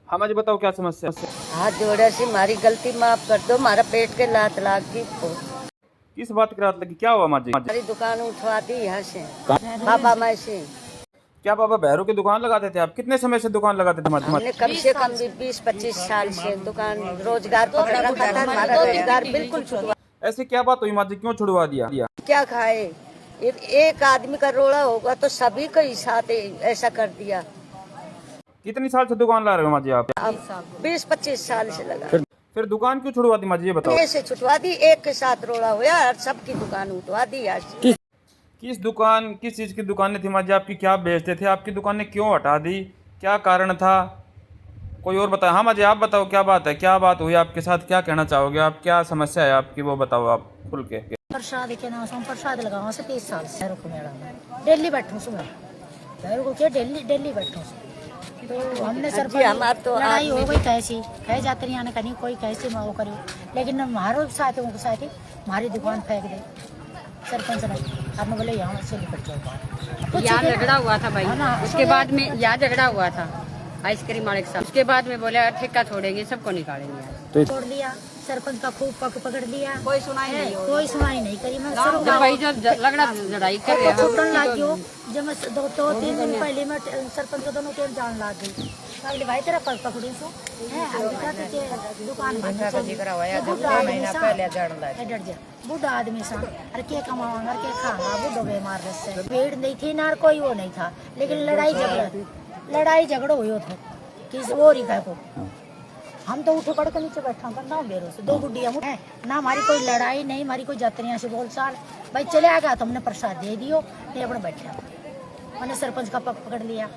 हाँ माँ जी बताओ क्या समस्या है? हाथ जोड़े से हमारी गलती माफ कर दो, हमारा पेट के लात लाग गई तो किस बात की रात लगी, क्या हुआ माँ जी? हमारी दुकान उठवा दी यहाँ से बाबा मैं से। क्या बाबा भैरू की दुकान लगाते थे आप? कितने समय से दुकान लगाते थे माँ जी? हमने कम से कम भी 20-25 साल से दुकान रोजगार पकड़ रखा था, हमारा रोजगार बिल्कुल छुटवा। ऐसी क्या बात हुई माँ जी, क्यों छुड़वा दिया? क्या खाए, एक आदमी का रोड़ा होगा तो सभी को ही साथ ऐसा कर दिया। कितनी साल से दुकान ला रहे हो माँ जी आप? अब 20-25 साल से लगा। फिर दुकान क्यों छुड़वा दी माँ जी, ये बताओ। ऐसे छुटवा दी, एक के साथ रोड़ा हुआ और सबकी दुकान उठवा दी यार। किस चीज की दुकानें थी माँ जी आपकी, क्या बेचते थे? आपकी दुकानें क्यों हटा दी, क्या कारण था? कोई और बताओ। हाँ माँ जी आप बताओ, क्या बात है, क्या बात हुई आपके साथ, क्या कहना चाहोगे आप, क्या समस्या है आपकी, वो बताओ आप खुल के। प्रसाद के नाम से प्रसाद लगाओ से 30 साल से रुक मेरा डेली बैठूं सुबह पैर को क्या डेली बैठूं। तो हमने सर हमार तो लड़ाई हो गई कैसी कह जाते नहीं आने कहीं कोई कैसी वो करे, लेकिन हमारे साथ हमारी दुकान फेंक दे सरपंच ने। आपने बोले यहाँ से निकट जाओ। यहाँ झगड़ा हुआ था भाई, उसके बाद में यहाँ झगड़ा हुआ था आइसक्रीम वाले के साथ। उसके बाद में बोले ठेका छोड़ेंगे, सबको निकालेंगे। छोड़ दिया सरपंच का खूब पकड़ लिया, कोई सुनाई नहीं, कोई सुनाई नहीं करी। मैं जब भाई जो लगड़ा लड़ाई कर रहे छुटन लग गयो। जब मैं 2-3 दिन पहले मैं सरपंच को दोनों टेम जान लाग गई। मैं भाई तेरा पग पकड़ी सो दुकान बुढ़ा आदमी सा अरे के कमाऊंगा के खाऊंगा बुढ़ो बेमार से भीड़ नहीं थी ना कोई वो नहीं था, लेकिन लड़ाई झगड़ा हुई था किस और ही को। हम तो उठे पड़ के नीचे बैठा ना बेरो से 2 गुड्डियाँ है ना, हमारी कोई लड़ाई नहीं, हमारी कोई जात्रियाँ से बोल चाल। भाई चले आ गया तो हमने प्रसाद दे दियो, ये अपने बैठा। मैंने सरपंच का पकड़ लिया,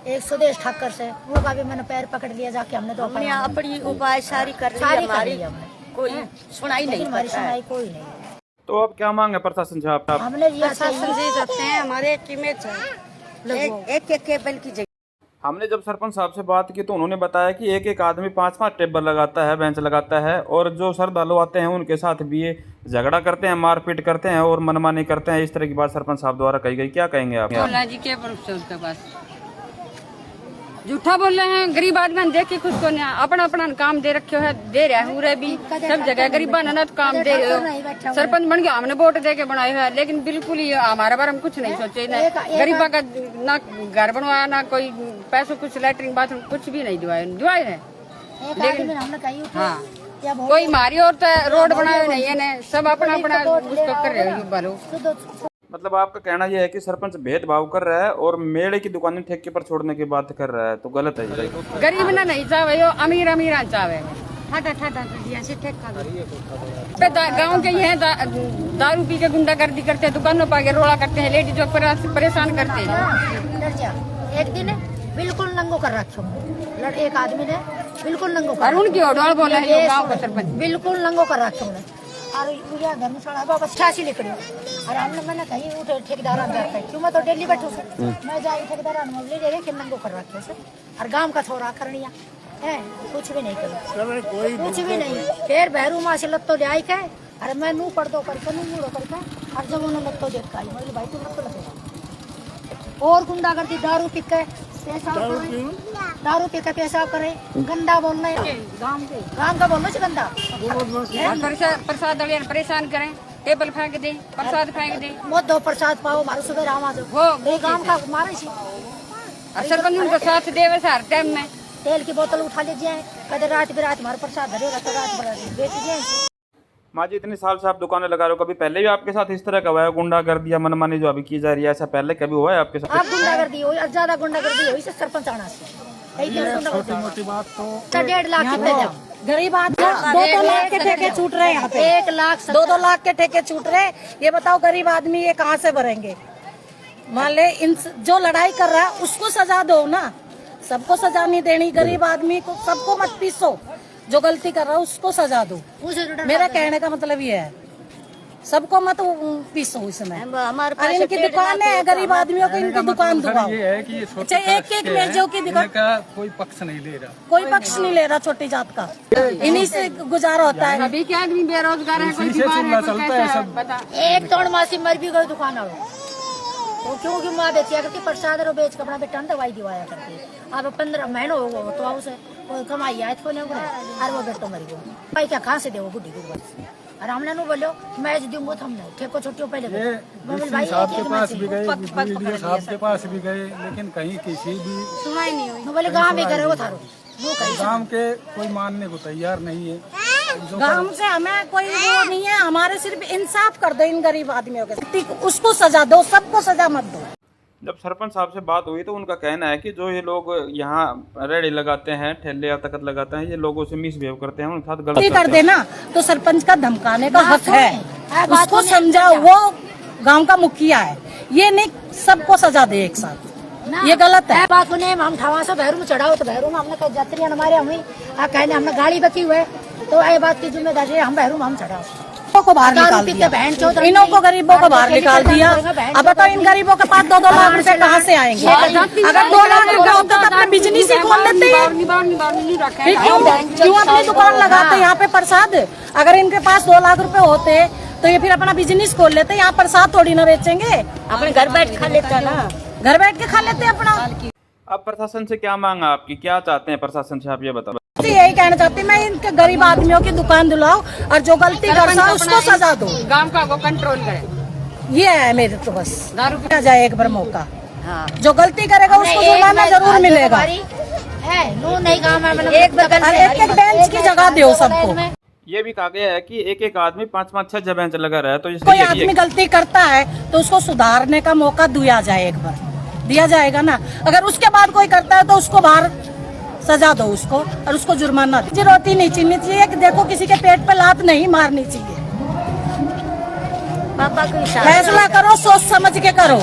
एक सुदेश ठाकर से वो का भी मैंने पैर पकड़ लिया जाके। हमने तो अपनी उपाय सारी कर ली, कोई सुनाई नहीं, हमारी सुनाई कोई नहीं। तो अब क्या मांगे प्रशासन से आप? हमने प्रशासन से जाते हैं हमारे एक केबल की जगह। हमने जब सरपंच साहब से बात की तो उन्होंने बताया कि एक आदमी 5-5 टेबल लगाता है, बेंच लगाता है, और जो श्रद्धालु आते हैं उनके साथ भी ये झगड़ा करते हैं, मारपीट करते हैं और मनमानी करते हैं। इस तरह की बात सरपंच साहब द्वारा कही गई, क्या कहेंगे आप? जी क्या प्रूफ है उसके पास? झूठा बोल रहे हैं। गरीब आदमी देख के खुद को अपना अपना काम दे रखे है, दे रहे हैं भी सब जगह गरीबा ना तो काम दे रहे हो। सरपंच बन गया, हमने वोट दे के बनाए हुए, लेकिन बिल्कुल ही हमारे बारे में कुछ नहीं सोचे। गरीबा का ना घर बनवाया, ना कोई पैसों, कुछ लैट्रिन बाथरूम कुछ भी नहीं दिवाए है। लेकिन हाँ कोई मारी और तो रोड बनाए नहीं है, सब अपना अपना उसको कर रहे हो बालो। मतलब आपका कहना यह है कि सरपंच भेदभाव कर रहा है और मेले की दुकानें ठेके पर छोड़ने की बात कर रहा है, तो गलत है। गरीब ना नहीं चाहे, अमीर चाहे। गाँव के ये दारू पी के गुंडागर्दी करते हैं, दुकानों पर रोड़ा करते हैं, लेडीज परेशान करते हैं। एक दिन बिल्कुल नंगो कर रखो एक आदमी ने, बिल्कुल नंगो कर उनकी ओडवाल बोला है गाँव का सरपंच, बिल्कुल नंगो कर रखो और धर्मशाला बाबा 86 लिख रही और हमने मैंने कहीं उठे ठेकेदार अंदर क्यों, मैं तो डेली बैठू से मैं जाई ठेकेदार ले जाए कि नंगो कर रखे से और गांव का छोरा करनिया है कुछ भी नहीं करो, कुछ भी नहीं। फिर बहरू माँ से लत्तो ले आई के अरे मैं नू पढ़ दो करके नू मुड़ो करके और जब उन्होंने लत्तो देख के आई बोले भाई तू लत्तो लगेगा और गुंडागर्दी दारू पी के पेशाब करे, गंदा बोलना है गांव का बोलना चाहिए गंदा। प्रसाद परेशान करें, टेबल फेंक दे, प्रसाद फेंक दे, मत दो प्रसाद पाओ मारो सुबह राम वो गांव का मारे सरपंच उनको साथ देवे सार टाइम में तेल की बोतल उठा लीजिए, कदे रात बिरात हमारे प्रसाद धरेगा तो रात बेच दीजिए। माँ जी इतने साल से आप दुकानें लगा रहे हो, कभी पहले भी आपके साथ इस तरह का हुआ है गुंडागर्दी या मनमानी जो अभी की जा रही है, ऐसा पहले कभी हुआ है आपके साथ? आप गुंडागर्दी हो और ज्यादा गुंडागर्दी हुई सरपंच आना से छोटी मोटी बात तो 1.5 लाख कितने जाओ गरीब आदमी 2-2 लाख के ठेके छूट रहे हैं यहाँ पे, 1 लाख 2-2 लाख के ठेके छूट रहे। ये बताओ गरीब आदमी ये कहाँ से भरेंगे? मान ले इन जो लड़ाई कर रहा है उसको सजा दो ना, सबको सजा नहीं देनी, गरीब आदमी को सबको मत पीसो, जो गलती कर रहा है उसको सजा दो। मेरा कहने का मतलब ये है सबको मत पीसो इसमें। हमारे इनकी दुकान है, गरीब आदमियों को इनकी दुकान दुकाओ। अच्छा एक मेजों की दुकान कोई पक्ष नहीं ले रहा, कोई पक्ष नहीं ले रहा छोटी जात का, इन्हीं से गुजारा होता है। अभी क्या आदमी बेरोजगार है, कोई बीमार है, कोई कैसा है, बता। एक तोड़ मासी मर भी गई दुकान वो क्योंकि माँ बेचिया करती प्रसाद और बेच के अपना बेटा ने दवाई दिवाया करती। अब 15 महीने हो गए तो उसे कोई कमाई आए तो नहीं और वो बेटो मरी गो भाई क्या कहाँ से दे वो बुढ़ी को और हमने नु बोलो मैं दूंगा तो हम नहीं ठेको छुट्टियों पहले भाई साहब के पास भी गए, वीडियो साहब के पास भी गए, लेकिन कहीं किसी भी सुनाई नहीं हुई। बोले गाँव में करे वो थारो गांव के कोई मानने को तैयार नहीं है। गाँव से हमें कोई वो नहीं है, हमारे सिर्फ इंसाफ कर दो इन गरीब आदमियों के, उसको सजा दो, सबको सजा मत दो। जब सरपंच साहब से बात हुई तो उनका कहना है कि जो ये लोग यहाँ रेडी लगाते हैं, ठेले या तकत लगाते हैं, ये लोगों से मिसबिहेव करते हैं, उनके साथ गलत कर देना तो सरपंच का धमकाने का हक है, उसको समझाओ, वो गांव का मुखिया है, ये नहीं सबको सजा दे एक साथ, ये गलत है। बात सुने हम ठवा से भैरू में चढ़ाओ तो भैरू में हमने कहा यात्री हमारे हमें कहने हमने गाड़ी बची हुए तो ये बात की जिम्मेदारी हम भैरू में हम चढ़ाओ को बाहर निकाल दिया, इन्हों को गरीबों को बाहर निकाल दिया। अब बताओ इन गरीबों के पास 2-2 लाख रुपए कहाँ से आएंगे? अगर 2 लाख रुपए होता तो अपना बिजनेस ही खोल लेते हैं, क्यों अपनी दुकान लगाते यहाँ पे प्रसाद? अगर इनके पास 2 लाख रुपए होते तो ये फिर अपना बिजनेस खोल लेते, यहाँ प्रसाद थोड़ी ना बेचेंगे, अपने घर बैठ खा लेते ना, घर बैठ के खा लेते अपना। अब प्रशासन से क्या मांगा आपकी, क्या चाहते हैं प्रशासन से, आप ये बताओ। यही कहना चाहती मैं इनके गरीब आदमियों की दुकान दिलाओ और जो गलती करता है उसको सजा दो, गांव का वो कंट्रोल करे, ये है मेरे तो बस। आ जाए एक बार मौका, जो गलती करेगा उसको जुर्माना जरूर मिलेगा। एक बेंच की जगह दो सबको। ये भी कहा गया है कि एक आदमी 5-5-6 बेंच लगा रहा है, तो कोई आदमी गलती करता है तो उसको सुधारने का मौका दिया जाए, एक बार दिया जाएगा ना। अगर उसके बाद कोई करता है तो उसको बाहर सजा दो उसको और उसको जुर्माना दो। रोटी नहीं छीननी चाहिए कि देखो किसी के पेट पे लात नहीं मारनी चाहिए। फैसला करो, सोच समझ के करो,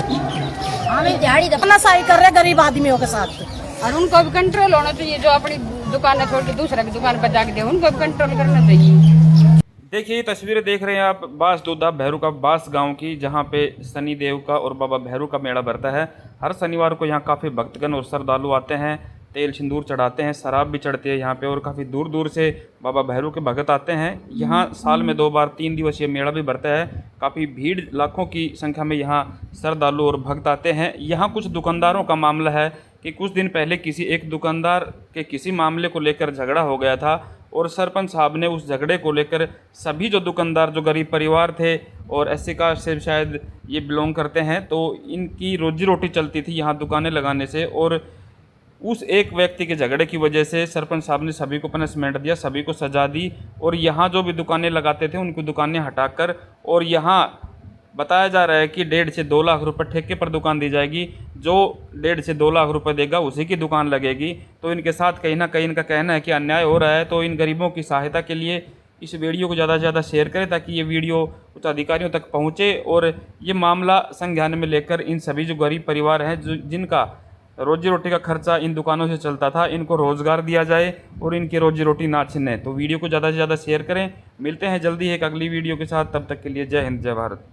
अपना सही कर रहे गरीब आदमियों के साथ। और उनको भी कंट्रोल होना चाहिए, जो अपनी दुकान छोड़ के दूसरा की दुकान पर जाके दे, उनको भी कंट्रोल करना चाहिए। देखिए तस्वीरें देख रहे हैं आप बास दोदा भैरू का बास गांव की, जहां पे शनि देव का और बाबा भैरू का मेला भरता है। हर शनिवार को यहां काफ़ी भक्तगण और श्रद्धालु आते हैं, तेल सिंदूर चढ़ाते हैं, शराब भी चढ़ती है यहाँ पे, और काफ़ी दूर दूर से बाबा भैरू के भगत आते हैं। यहाँ साल में 2 बार 3 दिवसीय मेला भी भरता है। काफ़ी भीड़, लाखों की संख्या में यहाँ श्रद्धालु और भक्त आते हैं। यहाँ कुछ दुकानदारों का मामला है कि कुछ दिन पहले किसी एक दुकानदार के किसी मामले को लेकर झगड़ा हो गया था, और सरपंच साहब ने उस झगड़े को लेकर सभी जो दुकानदार जो गरीब परिवार थे और एससी कास्ट से शायद ये बिलोंग करते हैं, तो इनकी रोजी रोटी चलती थी यहाँ दुकानें लगाने से, और उस एक व्यक्ति के झगड़े की वजह से सरपंच साहब ने सभी को पनिशमेंट दिया, सभी को सजा दी, और यहाँ जो भी दुकानें लगाते थे उनकी दुकानें हटाकर, और यहाँ बताया जा रहा है कि 1.5 से 2 लाख रुपए ठेके पर दुकान दी जाएगी। जो 1.5 से 2 लाख रुपए देगा उसी की दुकान लगेगी। तो इनके साथ कहीं ना कहीं इनका कहना है कि अन्याय हो रहा है। तो इन गरीबों की सहायता के लिए इस वीडियो को ज़्यादा से ज़्यादा शेयर करें, ताकि ये वीडियो उच्च अधिकारियों तक पहुँचे और ये मामला संज्ञान में लेकर इन सभी जो गरीब परिवार हैं, जो जिनका रोजी रोटी का खर्चा इन दुकानों से चलता था, इनको रोज़गार दिया जाए और इनकी रोजी रोटी ना छिने। तो वीडियो को ज़्यादा से ज़्यादा शेयर करें। मिलते हैं जल्दी एक अगली वीडियो के साथ, तब तक के लिए जय हिंद, जय भारत।